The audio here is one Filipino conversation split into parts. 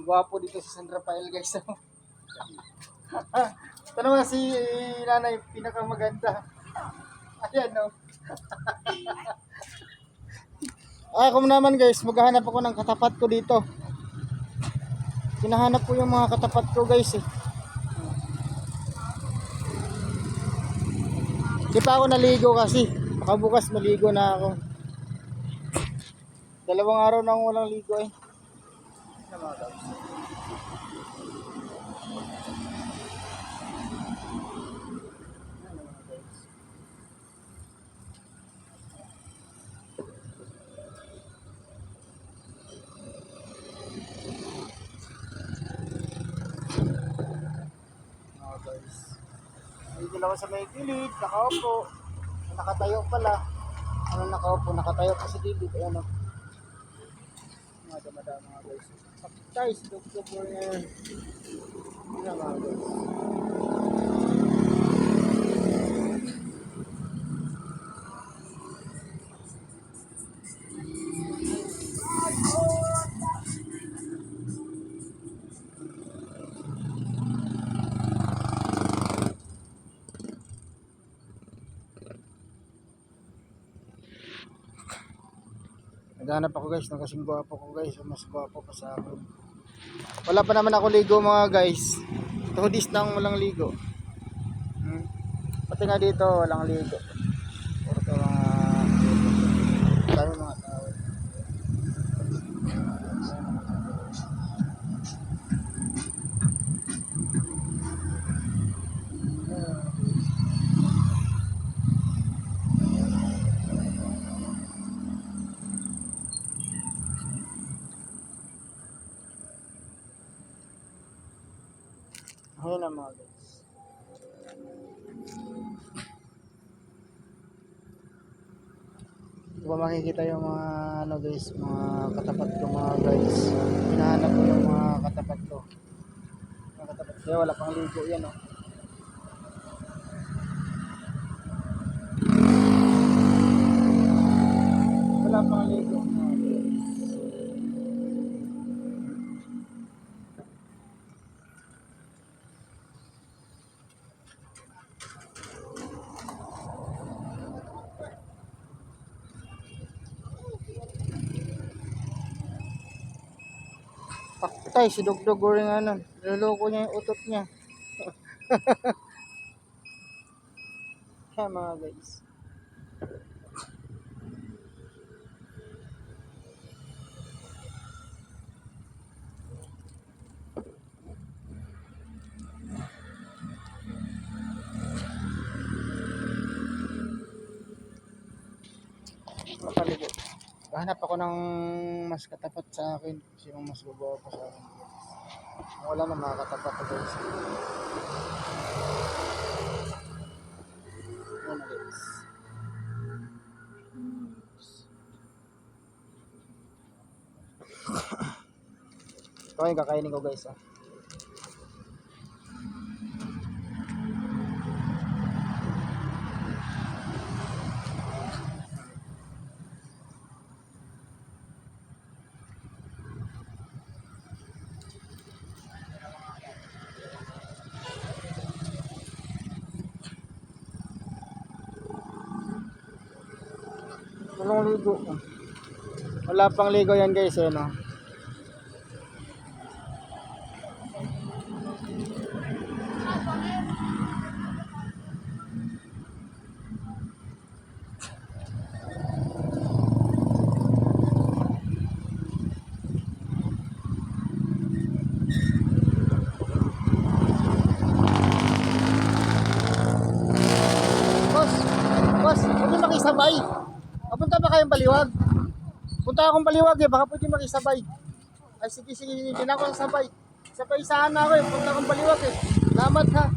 Ang gwapo dito sa San Rafael, guys. Ito naman si nanay, pinakamaganda. Ayan, no. Ako naman, guys, maghahanap ako ng katapat ko dito. Hinahanap ko yung mga katapat ko, guys, eh. Di pa ako naligo kasi. Baka bukas maligo na ako. 2 araw na akong walang ligo, eh. Guys, dito lang ako sa may gilid, nakaupo. Nakatayo pala. Ano nakaupo? Nakatayo kasi dito. Ayan, o. Mga damadama, mga guys. Guys, dugtog mo yan. Ayan, mga guys. Naghanap ako, guys, ng kasing gwapo ko, guys. Mas gwapo pa sa akin. Wala pa naman ako ligo, mga guys. 2 days nang walang ligo. Pati nga dito walang ligo. Puro to mga tao. Ayun na, mga guys. Di ba makikita yung mga ano, guys, mga katapat ko, mga guys. Hinahanap ko yung mga katapat ko. Mga katapat ko, wala pang ligo yan, oh. Wala pang ligo, mga guys. Paktay, si Dugdug rin ano. Niloloko niya yung utot niya. Kaya, mga guys. Mapaligo. Hanap ako ng mas katapat sa akin. Sinong mas babaw pa sa akin. Wala na mga katapat ko, guys. Ano na, guys. Ito yung kakainin ko, guys, ah. Walang ligo. Wala pang ligo yan, guys, eh, no? Boss, pwede makisabay. Papunta ba kayong Baliwag? Punta akong Baliwag, eh. Baka pwede makisabay. Ay, sige, hindi na ako sasabay. Sabay-isahan na ako, eh. Punta akong Baliwag, eh. Salamat, ha.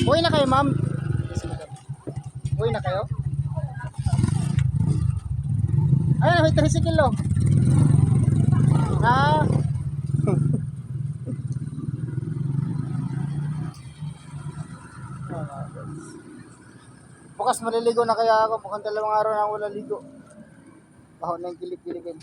Uwi na kayo, ma'am. Uwi na kayo? Ayun, may tricycle, oh. Ha? Bukas maliligo na kaya ako. Mukhang 2 araw na wala ligo. Baho na yung kilig-kiligin.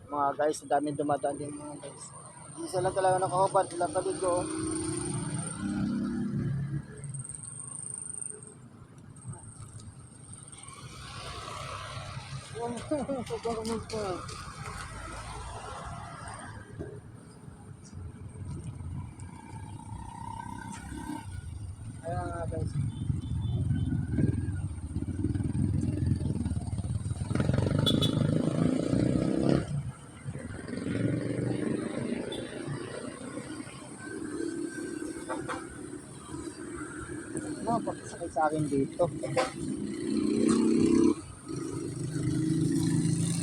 Mga guys, dami dumadaan din mga guys. Isa lang talaga nakakabad, sila paligo. Ayan nga guys. Napakasakit sa akin dito.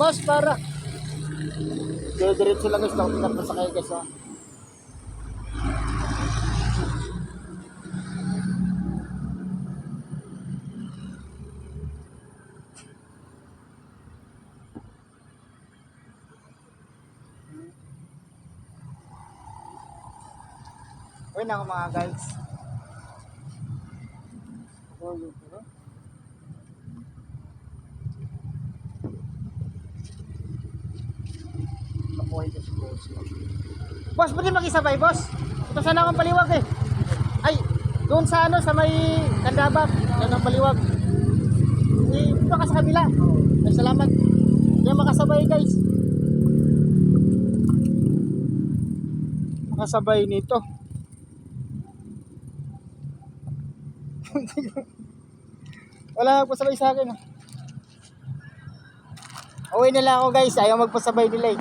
Boss, para. Diretso lang guys, lang pinapasakay guys. Oh. Uy na ako mga guys. Nakuha ito si boss. Boss, pwede makisabay boss? Ito sana akong paliwag eh. Ay, doon sa ano, sa may kandabak. Yan ang paliwag. Eh, dito ka sa kabila. Ay, salamat. Yan makasabay guys. Makasabay nito. Wala magpasabay sa akin. Uwi na lang ako guys. Ayaw magpasabay nila eh.